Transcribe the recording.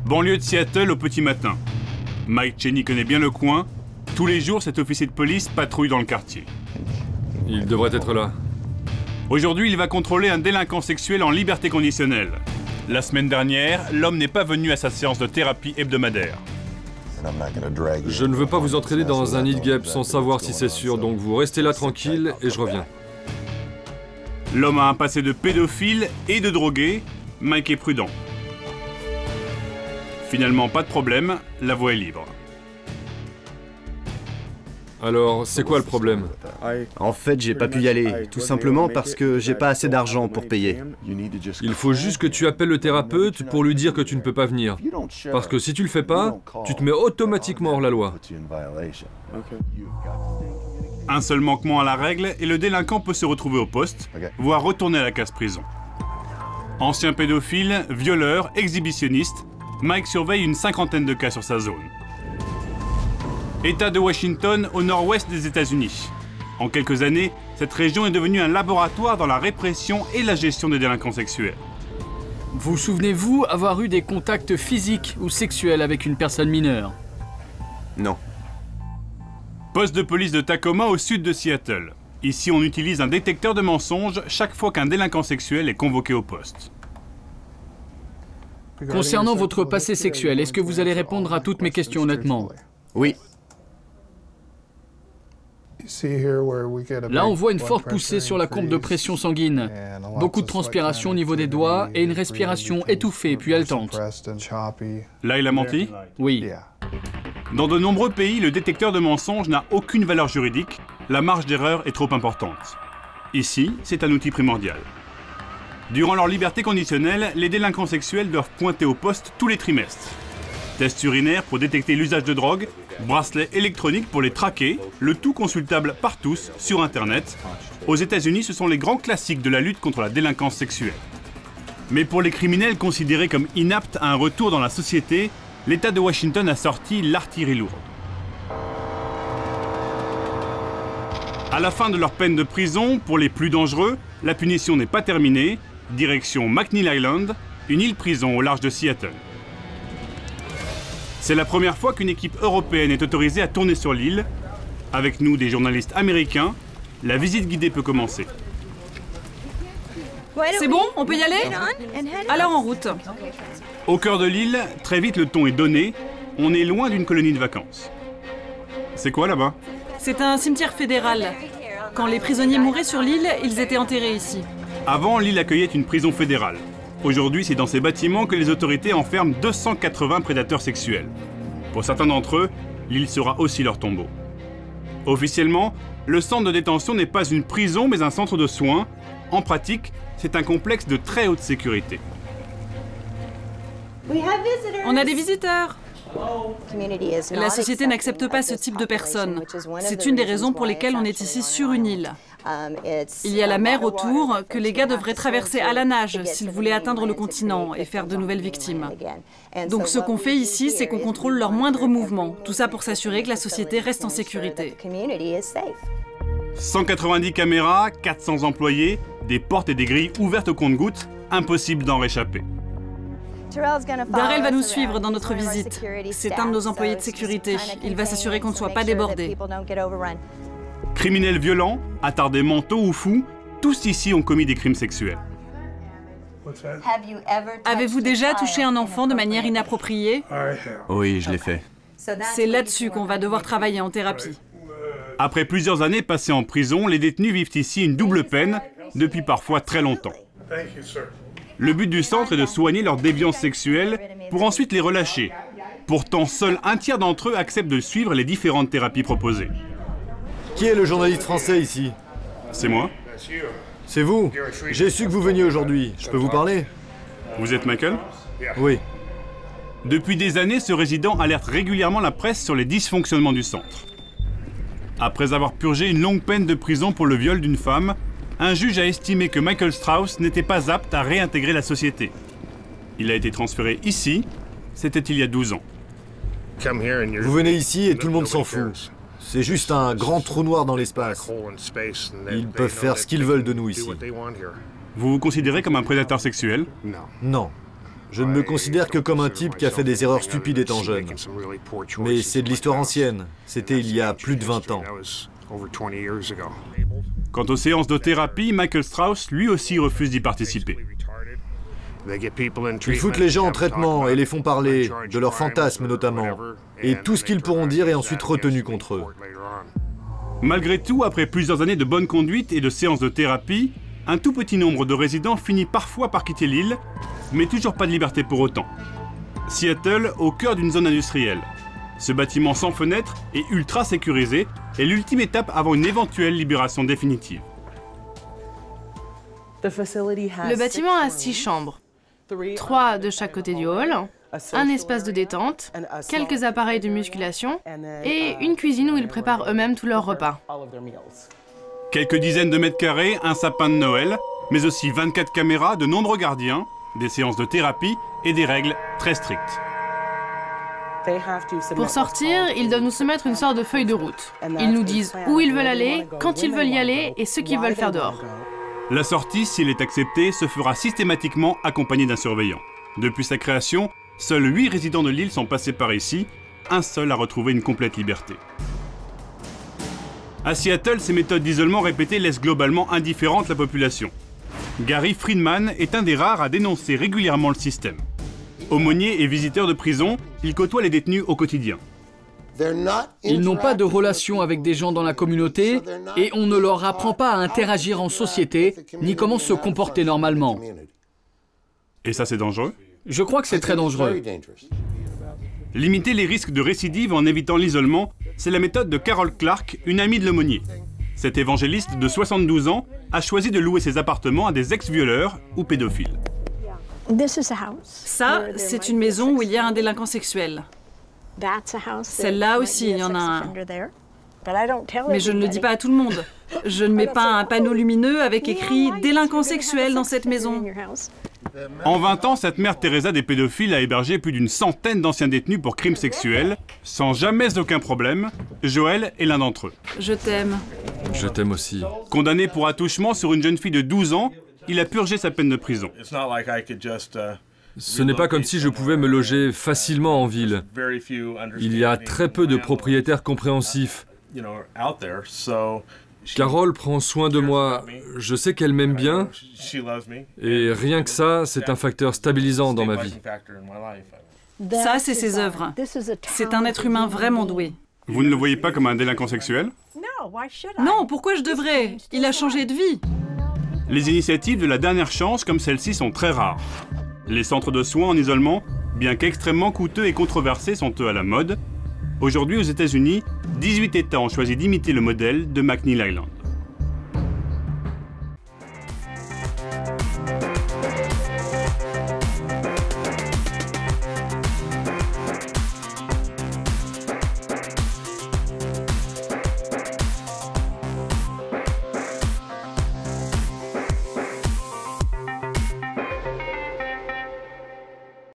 Banlieue de Seattle au petit matin. Mike Cheney connaît bien le coin. Tous les jours, cet officier de police patrouille dans le quartier. Il devrait être là. Aujourd'hui, il va contrôler un délinquant sexuel en liberté conditionnelle. La semaine dernière, l'homme n'est pas venu à sa séance de thérapie hebdomadaire. Je ne veux pas vous entraîner dans un nid de guêpes sans savoir si c'est sûr, donc vous restez là tranquille et je reviens. L'homme a un passé de pédophile et de drogué. Mike est prudent. Finalement, pas de problème, la voie est libre. Alors, c'est quoi le problème? En fait, j'ai pas pu y aller, tout simplement parce que j'ai pas assez d'argent pour payer. Il faut juste que tu appelles le thérapeute pour lui dire que tu ne peux pas venir. Parce que si tu le fais pas, tu te mets automatiquement hors la loi. Un seul manquement à la règle et le délinquant peut se retrouver au poste, voire retourner à la case prison. Ancien pédophile, violeur, exhibitionniste, Mike surveille une cinquantaine de cas sur sa zone. État de Washington, au nord-ouest des États-Unis. En quelques années, cette région est devenue un laboratoire dans la répression et la gestion des délinquants sexuels. Vous souvenez-vous avoir eu des contacts physiques ou sexuels avec une personne mineure? Non. Poste de police de Tacoma au sud de Seattle. Ici, on utilise un détecteur de mensonges chaque fois qu'un délinquant sexuel est convoqué au poste. Concernant votre passé sexuel, est-ce que vous allez répondre à toutes mes questions honnêtement? Oui. Là, on voit une forte poussée sur la courbe de pression sanguine. Beaucoup de transpiration au niveau des doigts et une respiration étouffée puis haletante. Là, il a menti? Oui. Dans de nombreux pays, le détecteur de mensonges n'a aucune valeur juridique. La marge d'erreur est trop importante. Ici, c'est un outil primordial. Durant leur liberté conditionnelle, les délinquants sexuels doivent pointer au poste tous les trimestres. Tests urinaires pour détecter l'usage de drogue, bracelets électroniques pour les traquer, le tout consultable par tous sur Internet. Aux États-Unis, ce sont les grands classiques de la lutte contre la délinquance sexuelle. Mais pour les criminels considérés comme inaptes à un retour dans la société, l'État de Washington a sorti l'artillerie lourde. À la fin de leur peine de prison, pour les plus dangereux, la punition n'est pas terminée. Direction McNeil Island, une île-prison au large de Seattle. C'est la première fois qu'une équipe européenne est autorisée à tourner sur l'île. Avec nous, des journalistes américains, la visite guidée peut commencer. C'est bon, on peut y aller? Alors en route. Au cœur de l'île, très vite le ton est donné. On est loin d'une colonie de vacances. C'est quoi là-bas? C'est un cimetière fédéral. Quand les prisonniers mouraient sur l'île, ils étaient enterrés ici. Avant, l'île accueillait une prison fédérale. Aujourd'hui, c'est dans ces bâtiments que les autorités enferment 280 prédateurs sexuels. Pour certains d'entre eux, l'île sera aussi leur tombeau. Officiellement, le centre de détention n'est pas une prison, mais un centre de soins. En pratique, c'est un complexe de très haute sécurité. On a des visiteurs. La société n'accepte pas ce type de personnes. C'est une des raisons pour lesquelles on est ici sur une île. Il y a la mer autour que les gars devraient traverser à la nage s'ils voulaient atteindre le continent et faire de nouvelles victimes. Donc ce qu'on fait ici, c'est qu'on contrôle leurs moindres mouvements. Tout ça pour s'assurer que la société reste en sécurité. 190 caméras, 400 employés, des portes et des grilles ouvertes au compte-gouttes, impossible d'en réchapper. Darrell va nous suivre dans notre visite. C'est un de nos employés de sécurité. Il va s'assurer qu'on ne soit pas débordé. Criminels violents, attardés mentaux ou fous, tous ici ont commis des crimes sexuels. Avez-vous déjà touché un enfant de manière inappropriée? Oui, je l'ai fait. C'est là-dessus qu'on va devoir travailler en thérapie. Après plusieurs années passées en prison, les détenus vivent ici une double peine, depuis parfois très longtemps. Le but du centre est de soigner leur déviance sexuelle pour ensuite les relâcher. Pourtant, seul un tiers d'entre eux acceptent de suivre les différentes thérapies proposées. Qui est le journaliste français ici? C'est moi. C'est vous? J'ai su que vous veniez aujourd'hui. Je peux vous parler? Vous êtes Michael? Oui. Depuis des années, ce résident alerte régulièrement la presse sur les dysfonctionnements du centre. Après avoir purgé une longue peine de prison pour le viol d'une femme, un juge a estimé que Michael Strauss n'était pas apte à réintégrer la société. Il a été transféré ici, c'était il y a 12 ans. Vous venez ici et tout le monde s'en fout. C'est juste un grand trou noir dans l'espace. Ils peuvent faire ce qu'ils veulent de nous ici. Vous vous considérez comme un prédateur sexuel? Non. Je ne me considère que comme un type qui a fait des erreurs stupides étant jeune. Mais c'est de l'histoire ancienne. C'était il y a plus de 20 ans. Quant aux séances de thérapie, Michael Strauss, lui aussi, refuse d'y participer. Ils foutent les gens en traitement et les font parler, de leurs fantasmes notamment. Et tout ce qu'ils pourront dire est ensuite retenu contre eux. Malgré tout, après plusieurs années de bonne conduite et de séances de thérapie, un tout petit nombre de résidents finit parfois par quitter l'île, mais toujours pas de liberté pour autant. Seattle, au cœur d'une zone industrielle. Ce bâtiment sans fenêtres et ultra sécurisé est l'ultime étape avant une éventuelle libération définitive. Le bâtiment a 6 chambres, 3 de chaque côté du hall, un espace de détente, quelques appareils de musculation et une cuisine où ils préparent eux-mêmes tous leurs repas. Quelques dizaines de mètres carrés, un sapin de Noël, mais aussi 24 caméras, de nombreux gardiens, des séances de thérapie et des règles très strictes. Pour sortir, ils doivent nous soumettre une sorte de feuille de route. Ils nous disent où ils veulent aller, quand ils veulent y aller et ce qu'ils veulent faire dehors. La sortie, s'il est accepté, se fera systématiquement accompagnée d'un surveillant. Depuis sa création, seuls 8 résidents de l'île sont passés par ici, un seul a retrouvé une complète liberté. À Seattle, ces méthodes d'isolement répétées laissent globalement indifférente la population. Gary Friedman est un des rares à dénoncer régulièrement le système. Aumônier et visiteur de prison, il côtoie les détenus au quotidien. Ils n'ont pas de relation avec des gens dans la communauté et on ne leur apprend pas à interagir en société, ni comment se comporter normalement. Et ça, c'est dangereux? Je crois que c'est très dangereux. Limiter les risques de récidive en évitant l'isolement, c'est la méthode de Carol Clark, une amie de l'aumônier. Cet évangéliste de 72 ans a choisi de louer ses appartements à des ex-violeurs ou pédophiles. Ça, c'est une maison où il y a un délinquant sexuel. Celle-là aussi, il y en a un. Mais je ne le dis pas à tout le monde. Je ne mets pas un panneau lumineux avec écrit « Délinquant sexuel dans cette maison ». En 20 ans, cette mère Teresa des pédophiles a hébergé plus d'une centaine d'anciens détenus pour crimes sexuels, sans jamais aucun problème. Joël est l'un d'entre eux. Je t'aime. Je t'aime aussi. Condamné pour attouchement sur une jeune fille de 12 ans, il a purgé sa peine de prison. Ce n'est pas comme si je pouvais me loger facilement en ville. Il y a très peu de propriétaires compréhensifs. Carole prend soin de moi. Je sais qu'elle m'aime bien. Et rien que ça, c'est un facteur stabilisant dans ma vie. Ça, c'est ses œuvres. C'est un être humain vraiment doué. Vous ne le voyez pas comme un délinquant sexuel? Non, pourquoi je devrais? Il a changé de vie. Les initiatives de la dernière chance comme celle-ci sont très rares. Les centres de soins en isolement, bien qu'extrêmement coûteux et controversés, sont eux à la mode. Aujourd'hui, aux États-Unis, 18 États ont choisi d'imiter le modèle de McNeil Island.